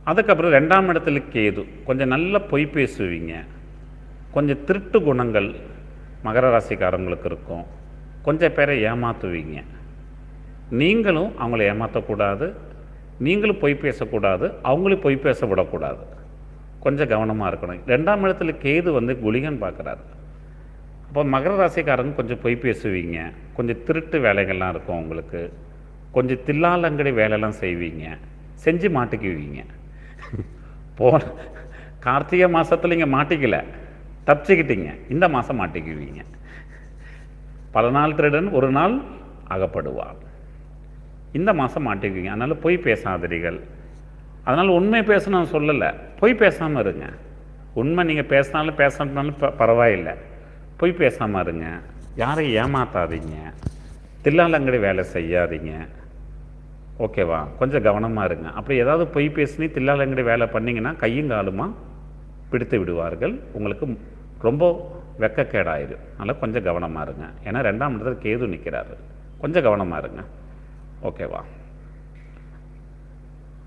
அதுக்கப்புறம் 2ஆம் இடத்துல கேது. கொஞ்சம் நல்ல பொய் பேசுவீங்க. கொஞ்சம் திருட்டு குணங்கள் மகர ராசிக்காரங்களுக்கு இருக்கும். கொஞ்சம் பேரை ஏமாற்றுவீங்க. நீங்களும் அவங்கள ஏமாற்றக்கூடாது. நீங்களும் பொய் பேசக்கூடாது. அவங்களையும் பொய் பேச விடக்கூடாது. கொஞ்சம் கவனமாக இருக்கணும். 2ஆம் இடத்துல கேது குளிகன் பார்க்குறாரு. அப்போ மகர ராசிக்காரங்க கொஞ்சம் பொய் பேசுவீங்க. கொஞ்சம் திருட்டு வேலைகள்லாம் இருக்கும் உங்களுக்கு. கொஞ்சம் தில்லாலங்கடி வேலைலாம் செய்வீங்க. செஞ்சு மாட்டிக்குவீங்க. போன கார்த்திகை மாதத்தில் இங்கே மாட்டிக்கல, தப்பிச்சுக்கிட்டீங்க. இந்த மாதம் மாட்டிக்குவீங்க. பல நாள் திருடன் ஒரு நாள் அகப்படுவார். இந்த மாதம் மாட்டிக்குவீங்க. அதனால் பொய் பேசாதீர்கள். அதனால் உண்மை பேசணும்னு சொல்லலை, பொய் பேசாமல் இருங்க. உண்மை நீங்கள் பேசினாலும் பேசினாலும் பரவாயில்லை, பொய் பேசாமல் இருங்க. யாரையும் ஏமாற்றாதீங்க. தில்லாலங்கடி வேலை செய்யாதீங்க. ஓகேவா? கொஞ்சம் கவனமாக இருங்க. அப்படி ஏதாவது பொய் பேசி தில்லாலங்கடி வேலை பண்ணிங்கன்னா கையும் காலுமா பிடித்து விடுவார்கள். உங்களுக்கு ரொம்ப வெக்கக்கேடாயிடும். அதனால் கொஞ்சம் கவனமாக இருங்க. ஏன்னா 2ஆம் இடத்துல கேது நிற்கிறாரு. கொஞ்சம் கவனமாக இருங்க. ஓகேவா?